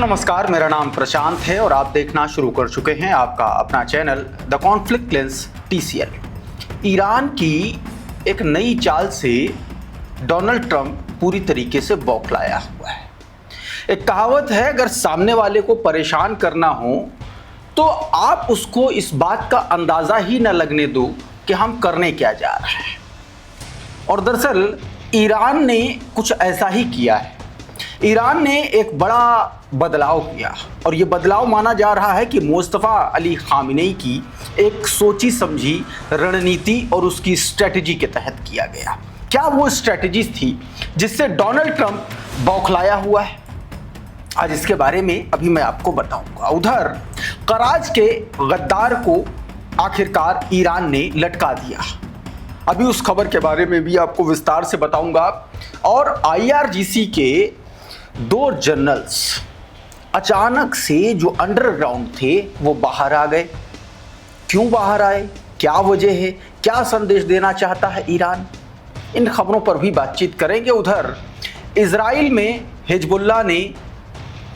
नमस्कार, मेरा नाम प्रशांत है और आप देखना शुरू कर चुके हैं आपका अपना channel the conflict lens TCL। Iran की एक नई चाल से डोनाल्ड ट्रंप पूरी तरीके से बौखलाया हुआ है। एक कहावत है, अगर सामने वाले को परेशान करना हो तो आप उसको इस बात का अंदाज़ा ही न लगने दो कि हम करने क्या जा रहे हैं। और दरअसल ईरान ने कुछ ऐसा ही किया है। ईरान ने एक बड़ा बदलाव किया और ये बदलाव माना जा रहा है कि मुस्तफ़ा अली ख़ामेनी की एक सोची समझी रणनीति और उसकी स्ट्रेटजी के तहत किया गया। क्या वो स्ट्रेटजी थी जिससे डोनाल्ड ट्रंप बौखलाया हुआ है? आज इसके बारे में अभी मैं आपको बताऊंगा। उधर कराच के गद्दार को आखिरकार ईरान ने लटका दिया। अभी उस खबर के बारे में भी आपको विस्तार से बताऊंगा। और IRGC के 2 जनरल्स अचानक से जो अंडरग्राउंड थे वो बाहर आ गए। क्यों बाहर आए, क्या वजह है, क्या संदेश देना चाहता है ईरान, इन खबरों पर भी बातचीत करेंगे। उधर इजराइल में हिजबुल्लाह ने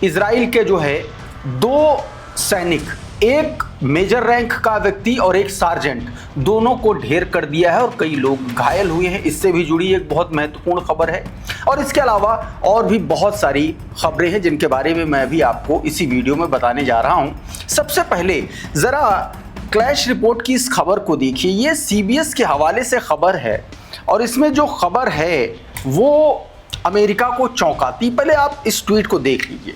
इजराइल के 2 सैनिक, एक मेजर रैंक का व्यक्ति और एक सार्जेंट, दोनों को ढेर कर दिया है और कई लोग घायल हुए हैं। इससे भी जुड़ी एक बहुत महत्वपूर्ण खबर है। और इसके अलावा और भी बहुत सारी खबरें हैं जिनके बारे में मैं भी आपको इसी वीडियो में बताने जा रहा हूं। सबसे पहले ज़रा क्लैश रिपोर्ट की इस खबर को देखिए। ये CBS के हवाले से खबर है और इसमें जो खबर है वो अमेरिका को चौंकाती। पहले आप इस ट्वीट को देख लीजिए।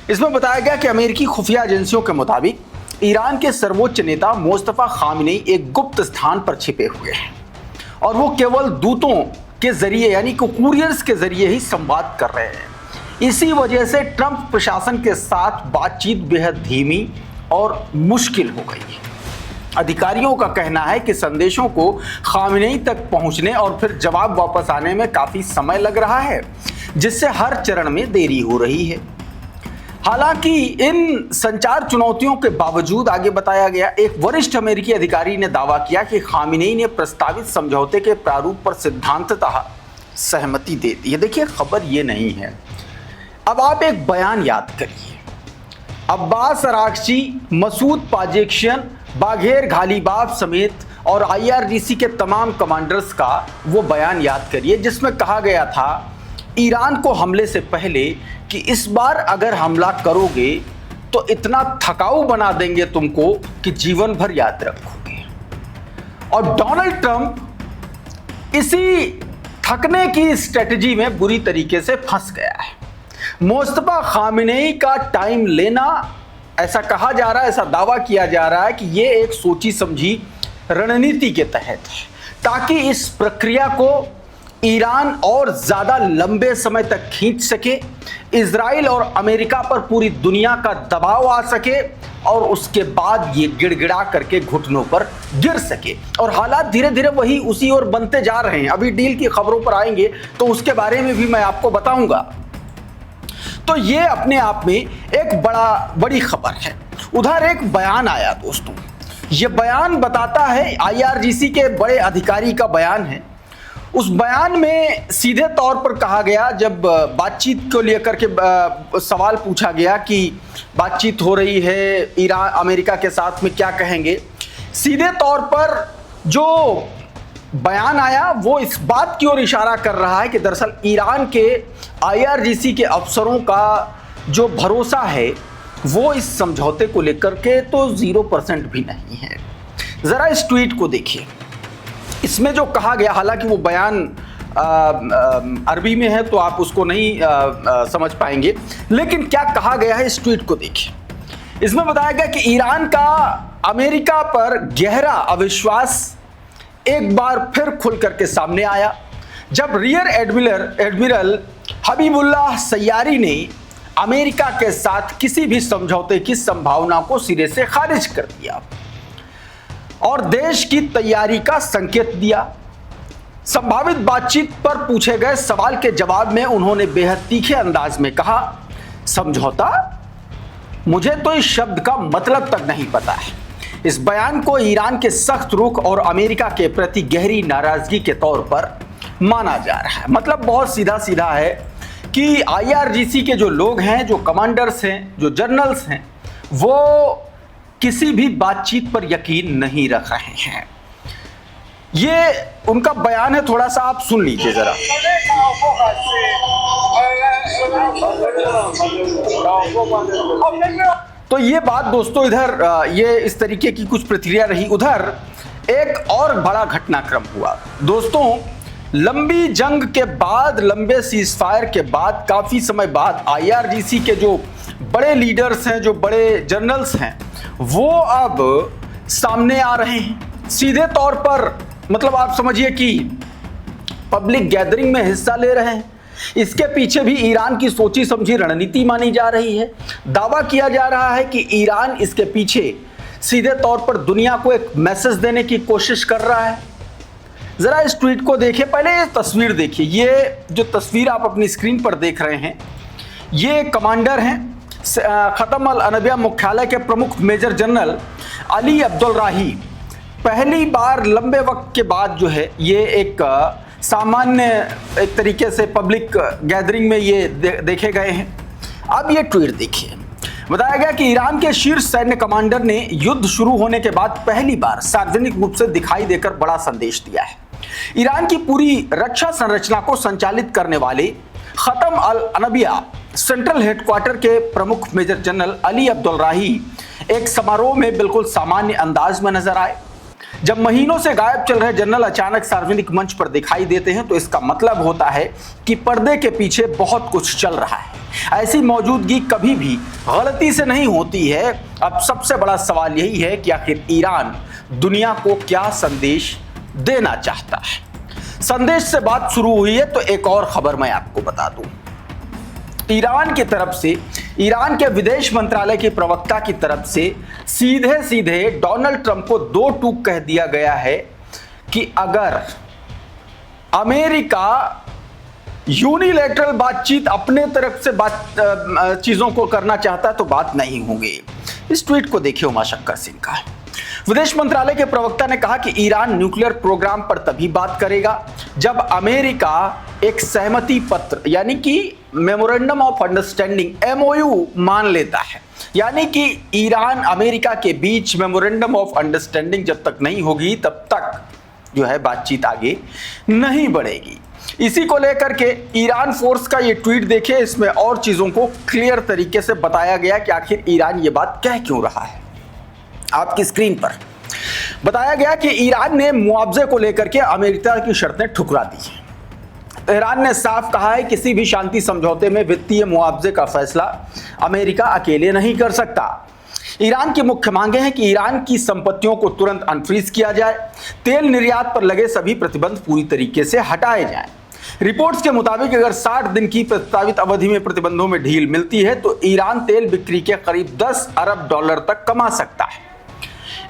इसमें बताया गया कि अमेरिकी खुफिया एजेंसियों के मुताबिक ईरान के सर्वोच्च नेता मुस्तफ़ा ख़ामेनी एक गुप्त स्थान पर छिपे हुए हैं और वो केवल दूतों के जरिए यानी कि कुरियर्स के जरिए ही संवाद कर रहे हैं। इसी वजह से ट्रंप प्रशासन के साथ बातचीत बेहद धीमी और मुश्किल हो गई है। अधिकारियों का कहना है कि संदेशों को ख़ामेनी तक पहुंचने और फिर जवाब वापस आने में काफ़ी समय लग रहा है, जिससे हर चरण में देरी हो रही है। हालांकि इन संचार चुनौतियों के बावजूद आगे बताया गया, एक वरिष्ठ अमेरिकी अधिकारी ने दावा किया कि ख़ामेनी ने प्रस्तावित समझौते के प्रारूप पर सिद्धांततः सहमति दे दी है। देखिए, खबर ये नहीं है। अब आप एक बयान याद करिए। अब्बास अरागची, मसूद पाजेक्शियन, बाघेर घालीबाफ समेत और IRGC के तमाम कमांडर्स का वो बयान याद करिए जिसमें कहा गया था ईरान को हमले से पहले कि इस बार अगर हमला करोगे तो इतना थकाऊ बना देंगे तुमको कि जीवन भर याद रखोगे। और डोनाल्ड ट्रंप इसी थकने की स्ट्रेटजी में बुरी तरीके से फंस गया है। मुस्तफ़ा ख़ामेनी का टाइम लेना, ऐसा कहा जा रहा है, ऐसा दावा किया जा रहा है कि ये एक सोची समझी रणनीति के तहत है ताकि इस प्रक्रिया को ईरान और ज़्यादा लंबे समय तक खींच सके, इजराइल और अमेरिका पर पूरी दुनिया का दबाव आ सके और उसके बाद ये गिड़गिड़ा करके घुटनों पर गिर सके। और हालात धीरे धीरे वही उसी ओर बनते जा रहे हैं। अभी डील की खबरों पर आएंगे तो उसके बारे में भी मैं आपको बताऊंगा। तो ये अपने आप में एक बड़ी खबर है। उधर एक बयान आया दोस्तों, ये बयान बताता है, IRGC के बड़े अधिकारी का बयान है। उस बयान में सीधे तौर पर कहा गया, जब बातचीत को लेकर के सवाल पूछा गया कि बातचीत हो रही है ईरान अमेरिका के साथ में, क्या कहेंगे, सीधे तौर पर जो बयान आया वो इस बात की ओर इशारा कर रहा है कि दरअसल ईरान के IRGC के अफसरों का जो भरोसा है वो इस समझौते को लेकर के तो 0% भी नहीं है। ज़रा इस ट्वीट को देखिए। इसमें जो कहा गया, हालांकि वो बयान अरबी में है तो आप उसको नहीं समझ पाएंगे, लेकिन क्या कहा गया है इस ट्वीट को देखिए। इसमें बताया गया कि ईरान का अमेरिका पर गहरा अविश्वास एक बार फिर खुल करके सामने आया जब रियर एडमिरल हबीबुल्लाह सैयारी ने अमेरिका के साथ किसी भी समझौते की संभावना को सिरे से खारिज कर दिया और देश की तैयारी का संकेत दिया। संभावित बातचीत पर पूछे गए सवाल के जवाब में उन्होंने बेहद तीखे अंदाज में कहा, समझौता, मुझे तो इस शब्द का मतलब तक नहीं पता है। इस बयान को ईरान के सख्त रुख और अमेरिका के प्रति गहरी नाराजगी के तौर पर माना जा रहा है। मतलब बहुत सीधा सीधा है कि आईआरजीसी के जो लोग हैं, जो कमांडर्स हैं, जो जनरल्स हैं, वो किसी भी बातचीत पर यकीन नहीं रख रहे हैं। ये उनका बयान है, थोड़ा सा आप सुन लीजिए जरा। तो ये बात दोस्तों, इधर ये इस तरीके की कुछ प्रतिक्रिया रही। उधर एक और बड़ा घटनाक्रम हुआ दोस्तों। लंबी जंग के बाद, लंबे सीजफायर के बाद, काफी समय बाद आईआरजीसी के जो बड़े लीडर्स हैं, जो बड़े जनरल्स हैं, वो अब सामने आ रहे हैं सीधे तौर पर। मतलब आप समझिए कि पब्लिक गैदरिंग में हिस्सा ले रहे हैं। इसके पीछे भी ईरान की सोची समझी रणनीति मानी जा रही है। दावा किया जा रहा है कि ईरान इसके पीछे सीधे तौर पर दुनिया को एक मैसेज देने की कोशिश कर रहा है। जरा इस ट्वीट को देखिए, पहले ये तस्वीर देखिए। ये जो तस्वीर आप अपनी स्क्रीन पर देख रहे हैं, ये कमांडर हैं खतम अल अनबिया मुख्यालय के प्रमुख मेजर जनरल अली अब्दुल राही। पहली बार लंबे वक्त के बाद जो है ये एक सामान्य एक तरीके से पब्लिक गैदरिंग में ये देखे गए हैं। अब ये ट्वीट देखिए। बताया गया कि ईरान के शीर्ष सैन्य कमांडर ने युद्ध शुरू होने के बाद पहली बार सार्वजनिक रूप से दिखाई देकर बड़ा संदेश दिया है। ईरान की पूरी रक्षा संरचना को संचालित करने वाले खतम अल अनबिया सेंट्रल हेडक्वार्टर के प्रमुख मेजर जनरल अली अब्दुल राही एक समारोह में बिल्कुल सामान्य अंदाज में नजर आए। जब महीनों से गायब चल रहे जनरल अचानक सार्वजनिक मंच पर दिखाई देते हैं तो इसका मतलब होता है कि पर्दे के पीछे बहुत कुछ चल रहा है। ऐसी मौजूदगी कभी भी गलती से नहीं होती है। अब सबसे बड़ा सवाल यही है कि आखिर ईरान दुनिया को क्या संदेश देना चाहता है। संदेश से बात शुरू हुई है तो एक और खबर मैं आपको बता दूं। ईरान की तरफ से, ईरान के विदेश मंत्रालय के प्रवक्ता की तरफ से सीधे सीधे डोनाल्ड ट्रंप को दो टूक कह दिया गया है कि अगर अमेरिका यूनिलैटरल बातचीत अपने तरफ से चीजों को करना चाहता है तो बात नहीं होगी। इस ट्वीट को देखिए उमाशंकर सिंह का। विदेश मंत्रालय के प्रवक्ता ने कहा कि ईरान न्यूक्लियर प्रोग्राम पर तभी बात करेगा जब अमेरिका एक सहमति पत्र यानी कि मेमोरेंडम ऑफ अंडरस्टैंडिंग एमओयू मान लेता है। यानी कि ईरान अमेरिका के बीच मेमोरेंडम ऑफ अंडरस्टैंडिंग जब तक नहीं होगी तब तक जो है बातचीत आगे नहीं बढ़ेगी। इसी को लेकर के ईरान फोर्स का ये ट्वीट देखिए। इसमें और चीजों को क्लियर तरीके से बताया गया कि आखिर ईरान ये बात कह क्यों रहा है। आपकी स्क्रीन पर बताया गया कि ईरान ने मुआवजे को लेकर के अमेरिका की शर्तें ठुकरा दी हैं। ईरान ने साफ कहा है किसी भी शांति समझौते में वित्तीय मुआवजे का फैसला अमेरिका अकेले नहीं कर सकता। ईरान की मुख्य मांगे हैं कि ईरान की संपत्तियों को तुरंत अनफ्रीज किया जाए, तेल निर्यात पर लगे सभी प्रतिबंध पूरी तरीके से हटाए जाएं। रिपोर्ट्स के मुताबिक अगर 60 दिन की प्रस्तावित अवधि में प्रतिबंधों में ढील मिलती है तो ईरान तेल बिक्री के करीब $10 अरब तक कमा सकता है।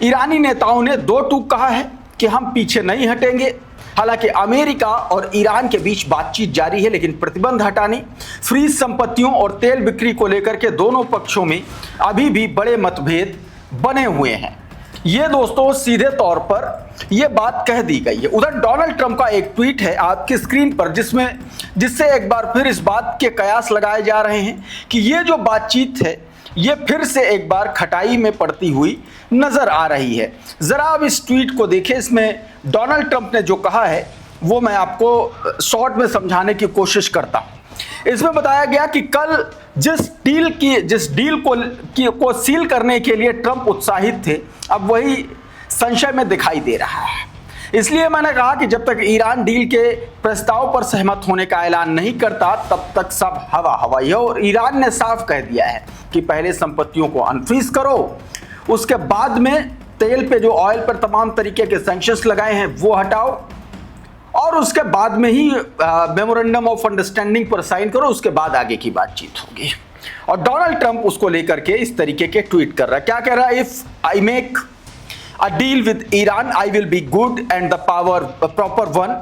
ईरानी नेताओं ने दो टूक कहा है कि हम पीछे नहीं हटेंगे। हालांकि अमेरिका और ईरान के बीच बातचीत जारी है, लेकिन प्रतिबंध हटाने, फ्रीज संपत्तियों और तेल बिक्री को लेकर के दोनों पक्षों में अभी भी बड़े मतभेद बने हुए हैं। ये दोस्तों सीधे तौर पर यह बात कह दी गई है। उधर डोनाल्ड ट्रंप का एक ट्वीट है आपकी स्क्रीन पर जिससे एक बार फिर इस बात के कयास लगाए जा रहे हैं कि ये जो बातचीत है ये फिर से एक बार खटाई में पड़ती हुई नजर आ रही है। जरा अब इस ट्वीट को देखिए। इसमें डोनाल्ड ट्रंप ने जो कहा है वो मैं आपको शॉर्ट में समझाने की कोशिश करता हूं। इसमें बताया गया कि कल जिस डील को सील करने के लिए ट्रंप उत्साहित थे, अब वही संशय में दिखाई दे रहा है। इसलिए मैंने कहा कि जब तक ईरान डील के प्रस्ताव पर सहमत होने का ऐलान नहीं करता तब तक सब हवा हवाई है। और ईरान ने साफ कह दिया है कि पहले संपत्तियों को अनफ्रीज करो, उसके बाद में तेल पे जो ऑयल पर तमाम तरीके के सैंक्शंस लगाए हैं वो हटाओ, और उसके बाद में ही मेमोरेंडम ऑफ अंडरस्टैंडिंग पर साइन करो, उसके बाद आगे की बातचीत होगी। और डोनाल्ड ट्रंप उसको लेकर के इस तरीके के ट्वीट कर रहा है। क्या कह रहा है? If I make a deal with Iran, I will be good and the proper one,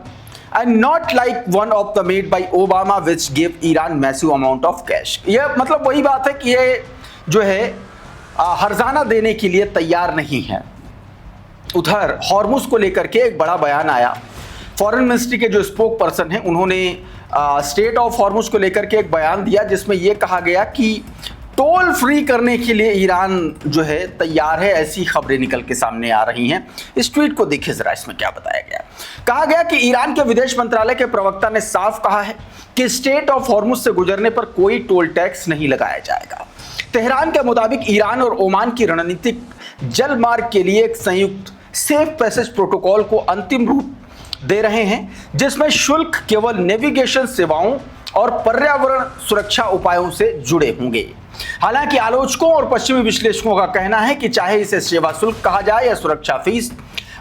and not like one of the made by Obama which gave Iran massive amount of cash। ये मतलब वही बात है कि ये जो है हर्जाना देने के लिए तैयार नहीं है। उधर हॉर्मुज को लेकर के एक बड़ा बयान आया। फॉरेन मिनिस्ट्री के जो स्पोक पर्सन हैं उन्होंने स्टेट ऑफ हॉर्मुज को लेकर के एक बयान दिया जिसमें यह कहा गया कि टोल फ्री करने के लिए ईरान जो है तैयार है। ऐसी खबरें निकल के सामने आ रही हैं। इस ट्वीट को देखिए जरा, इसमें क्या बताया गया। कहा गया कि ईरान के विदेश मंत्रालय के प्रवक्ता ने साफ कहा है कि स्टेट ऑफ हॉर्मुज से गुजरने पर कोई टोल टैक्स नहीं लगाया जाएगा। तेहरान के मुताबिक ईरान और ओमान की रणनीतिक जल मार्ग के लिए एक संयुक्त सेफ पैसेज प्रोटोकॉल को अंतिम रूप दे रहे हैं, जिसमें शुल्क केवल नेविगेशन सेवाओं और पर्यावरण सुरक्षा उपायों से जुड़े होंगे। हालांकि आलोचकों और पश्चिमी विश्लेषकों का कहना है कि चाहे इसे सेवा शुल्क कहा जाए या सुरक्षा फीस,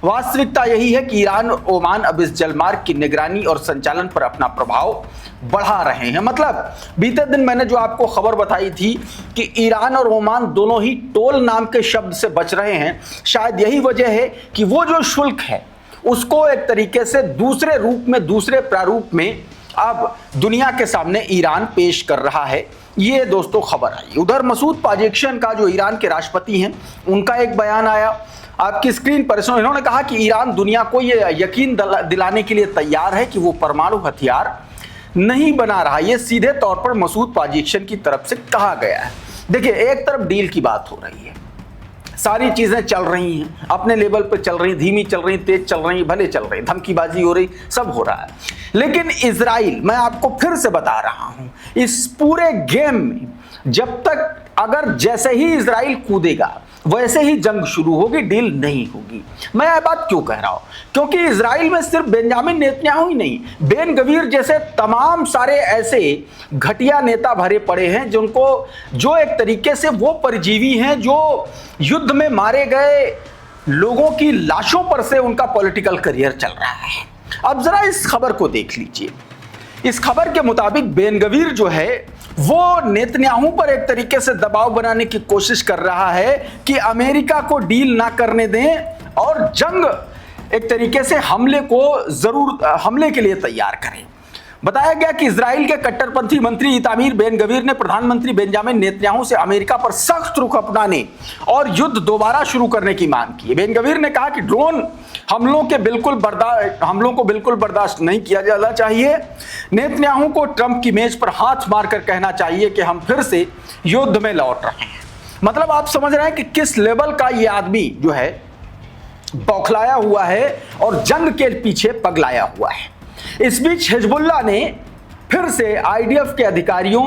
वास्तविकता यही है कि ईरान और ओमान अब इस जलमार्ग की निगरानी और संचालन पर अपना प्रभाव बढ़ा रहे हैं। मतलब बीते दिन मैंने जो आपको खबर बताई थी कि ईरान और ओमान दोनों ही टोल नाम के शब्द से बच रहे हैं, शायद यही वजह है कि वो जो शुल्क है उसको एक तरीके से दूसरे रूप में, दूसरे प्रारूप में अब दुनिया के सामने ईरान पेश कर रहा है। ये दोस्तों खबर आई। उधर मसूद पाजेक्शियन का जो ईरान के राष्ट्रपति हैं, उनका एक बयान आया आपकी स्क्रीन पर। इन्होंने कहा कि ईरान दुनिया को ये यकीन दिलाने के लिए तैयार है कि वो परमाणु हथियार नहीं बना रहा। ये सीधे तौर पर मसूद पाजेक्शियन की तरफ से कहा गया है। देखिए, एक तरफ डील की बात हो रही है, सारी चीजें चल रही हैं, अपने लेवल पर चल रही, धीमी चल रही, तेज चल रही, भले चल रही, धमकीबाजी हो रही, सब हो रहा है। लेकिन इजराइल, मैं आपको फिर से बता रहा हूं, इस पूरे गेम में जब तक अगर जैसे ही इजराइल कूदेगा वैसे ही जंग शुरू होगी, डील नहीं होगी। मैं यह बात क्यों कह रहा हूं? क्योंकि इजराइल में सिर्फ बेंजामिन नेतन्याहू ही नहीं, बेन गवीर जैसे तमाम सारे ऐसे घटिया नेता भरे पड़े हैं जिनको, जो एक तरीके से वो परजीवी हैं जो युद्ध में मारे गए लोगों की लाशों पर से उनका पॉलिटिकल करियर चल रहा है। अब जरा इस खबर को देख लीजिए। इस खबर के मुताबिक बेन गवीर जो है वो नेतन्याहू पर एक तरीके से दबाव बनाने की कोशिश कर रहा है कि अमेरिका को डील ना करने दें और जंग एक तरीके से हमले के लिए तैयार करें। बताया गया कि इजराइल के कट्टरपंथी मंत्री इतामीर बेन गवीर ने प्रधानमंत्री बेंजामिन नेतन्याहू से अमेरिका पर सख्त रुख अपनाने और युद्ध दोबारा शुरू करने की मांग की। बेन गवीर ने कहा कि ड्रोन हमलों को बिल्कुल बर्दाश्त नहीं किया जाना चाहिए। नेतन्याहू को ट्रंप की मेज पर हाथ मारकर कहना चाहिए कि हम फिर से युद्ध में लौट रहे हैं। मतलब आप समझ रहे हैं कि किस लेवल का ये आदमी जो है बौखलाया हुआ है और जंग के पीछे पगलाया हुआ है। इस बीच हिजबुल्लाह ने फिर से आईडीएफ के अधिकारियों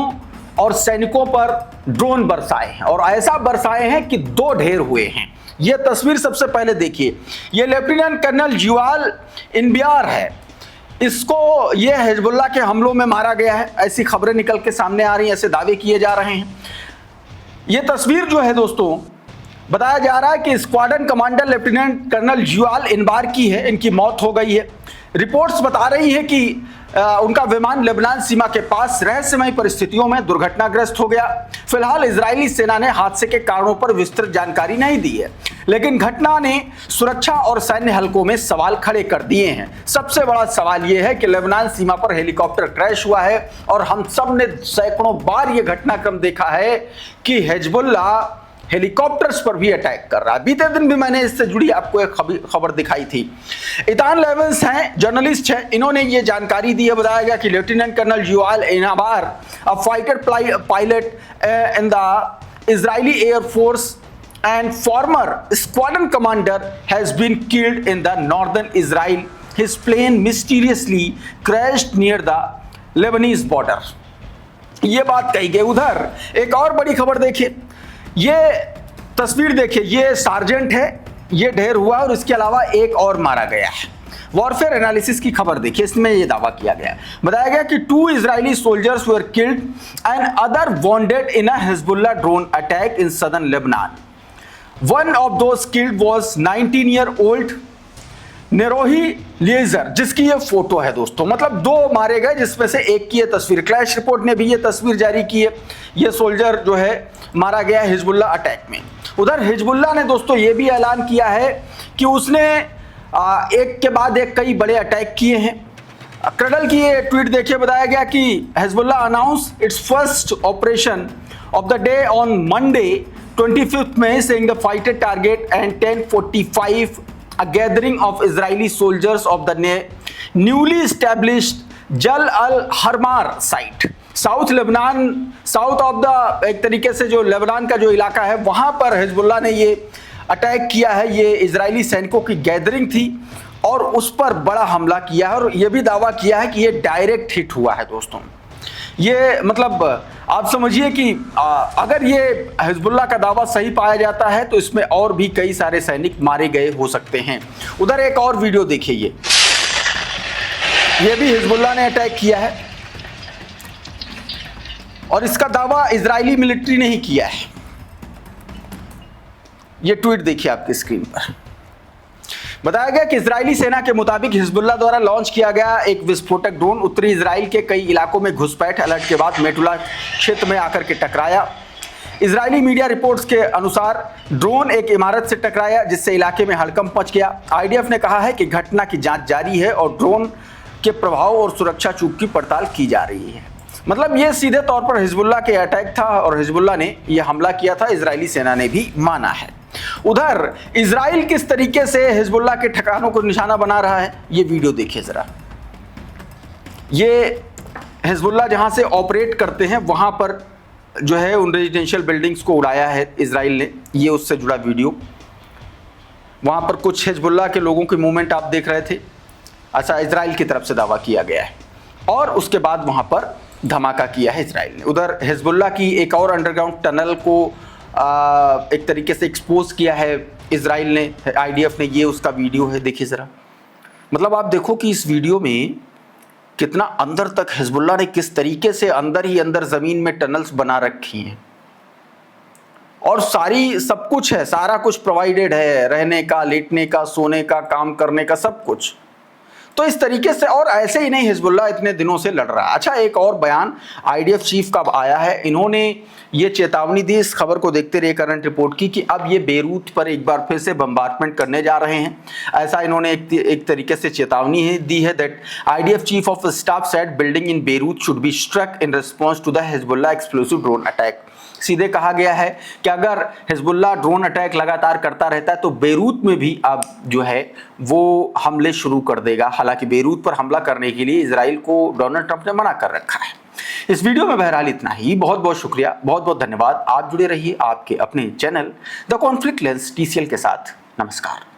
और सैनिकों पर ड्रोन बरसाए हैं और ऐसा बरसाए हैं कि 2 ढेर हुए हैं। यह तस्वीर सबसे पहले देखिए, यह लेफ्टिनेंट कर्नल जुवाल इनबियार है। इसको यह हिजबुल्लाह के हमलों में मारा गया है, ऐसी खबरें निकल के सामने आ रही हैं, ऐसे दावे किए जा रहे हैं। यह तस्वीर जो है दोस्तों, बताया जा रहा है कि squadron commander lieutenant colonel Yuval Inbar की है, इनकी मौत हो गई है। रिपोर्ट्स बता रही है कि उनका विमान लेबनान सीमा के पास रहस्यमय परिस्थितियों में दुर्घटनाग्रस्त हो गया। फिलहाल इजरायली सेना ने हादसे के कारणों पर विस्तृत जानकारी नहीं दी है, लेकिन घटना ने सुरक्षा और सैन्य हलकों में सवाल खड़े कर दिए हैं। सबसे बड़ा सवाल यह है कि लेबनान सीमा पर हेलीकॉप्टर क्रैश हुआ है और हम सब ने सैकड़ों बार यह घटनाक्रम देखा है कि हिजबुल्लाह हेलीकॉप्टर्स पर भी अटैक कर रहा है। बीते दिन भी मैंने इससे जुड़ी आपको एक खबर दिखाई थी। इतान लेवेंस हैं, जर्नलिस्ट हैं, इन्होंने ये जानकारी दी है। बताया गया कि lieutenant colonel Yuval Inbar, a fighter pilot in the Israeli air force and former squadron commander has been killed in the northern Israel. His plane mysteriously crashed near the Lebanese border. ये बात कही गई। उधर एक और बड़ी खबर देखिए, ये तस्वीर देखिए, ये सार्जेंट है, ये ढेर हुआ और इसके अलावा एक और मारा गया है। वॉरफेयर एनालिसिस की खबर देखिए, इसमें ये दावा किया गया, बताया गया कि 2 Israeli soldiers were killed and other wounded in a Hezbollah drone attack in southern Lebanon. One of those killed was 19-year-old नेरोही लेजर, जिसकी ये फोटो है दोस्तों। मतलब 2 मारे गए, जिसमें से एक की ये तस्वीर, क्लैश रिपोर्ट ने भी ये तस्वीर जारी की है। ये सोल्जर जो है मारा गया हिजबुल्लाह अटैक में। उधर हिजबुल्लाह ने दोस्तों ये भी ऐलान किया है कि उसने एक के बाद एक कई बड़े अटैक किए हैं। क्रडल की ये ट्वीट देखिए, बताया गया कि Hezbollah announce it's first operation of the day on Monday 25th May, saying the fighter target and 10:45 a gathering of Israeli soldiers of the newly established जल अल हरमार साइट, south Lebanon, south of the एक तरीके से जो Lebanon का जो इलाका है वहां पर हिजबुल्लाह ने ये अटैक किया है। ये इजरायली सैनिकों की गैदरिंग थी और उस पर बड़ा हमला किया है और यह भी दावा किया है कि ये डायरेक्ट हिट हुआ है। दोस्तों ये मतलब आप समझिए कि अगर ये हिजबुल्लाह का दावा सही पाया जाता है तो इसमें और भी कई सारे सैनिक मारे गए हो सकते हैं। उधर एक और वीडियो देखिए, ये भी हिजबुल्लाह ने अटैक किया है और इसका दावा इजरायली मिलिट्री ने ही किया है। ये ट्वीट देखिए आपकी स्क्रीन पर। बताया गया कि इजरायली सेना के मुताबिक हिजबुल्लाह द्वारा लॉन्च किया गया एक विस्फोटक ड्रोन उत्तरी इजराइल के कई इलाकों में घुसपैठ अलर्ट के बाद मेटुला क्षेत्र में आकर के टकराया। इजरायली मीडिया रिपोर्ट्स के अनुसार ड्रोन एक इमारत से टकराया जिससे इलाके में हड़कंप मच गया। आईडीएफ ने कहा है कि घटना की जांच जारी है और ड्रोन के प्रभाव और सुरक्षा चूक की पड़ताल की जा रही है। मतलब ये सीधे तौर पर हिजबुल्लाह के अटैक था और हिजबुल्लाह ने यह हमला किया था, इजरायली सेना ने भी माना है। उधर इजराइल किस तरीके से हिजबुल्लाह के ठिकानों को निशाना बना रहा है, ये वीडियो देखिए जरा। ये हिजबुल्लाह जहां से ऑपरेट करते हैं वहां पर जो है उन रेजिडेंशियल बिल्डिंग्स को उड़ाया है इजराइल ने। ये उससे जुड़ा वीडियो, वहां पर कुछ हिजबुल्लाह के लोगों के मूवमेंट आप देख रहे थे, ऐसा इजराइल की तरफ से दावा किया गया है और उसके बाद वहां पर धमाका किया है इजराइल ने। उधर हिजबुल्लाह की एक और अंडरग्राउंड टनल को एक तरीके से एक्सपोज किया है इजराइल ने, आईडीएफ ने। ये उसका वीडियो है, देखिए ज़रा। मतलब आप देखो कि इस वीडियो में कितना अंदर तक हिजबुल्लाह ने किस तरीके से अंदर ही अंदर ज़मीन में टनल्स बना रखी हैं और सारी सब कुछ है, सारा कुछ प्रोवाइडेड है, रहने का, लेटने का, सोने का, काम करने का, सब कुछ। तो इस तरीके से, और ऐसे ही नहीं हिजबुल्लाह इतने दिनों से लड़ रहा है। अच्छा, एक और बयान आईडीएफ चीफ का आया है। इन्होंने ये चेतावनी दी, इस खबर को देखते रहिए करंट रिपोर्ट की, कि अब ये बेरूत पर एक बार फिर से बम्बार्डमेंट करने जा रहे हैं। ऐसा इन्होंने एक तरीके से चेतावनी दी है। That IDF chief of staff said building in Beirut should be struck in response to the Hezbollah explosive drone attack. सीधे कहा गया है कि अगर हिजबुल्लाह ड्रोन अटैक लगातार करता रहता है तो बेरूत में भी अब जो है वो हमले शुरू कर देगा। हालांकि बेरूत पर हमला करने के लिए इजराइल को डोनाल्ड ट्रंप ने मना कर रखा है। इस वीडियो में बहरहाल इतना ही। बहुत बहुत शुक्रिया, बहुत बहुत धन्यवाद। आप जुड़े रहिए आपके अपने channel the conflict lens TCL के साथ। नमस्कार।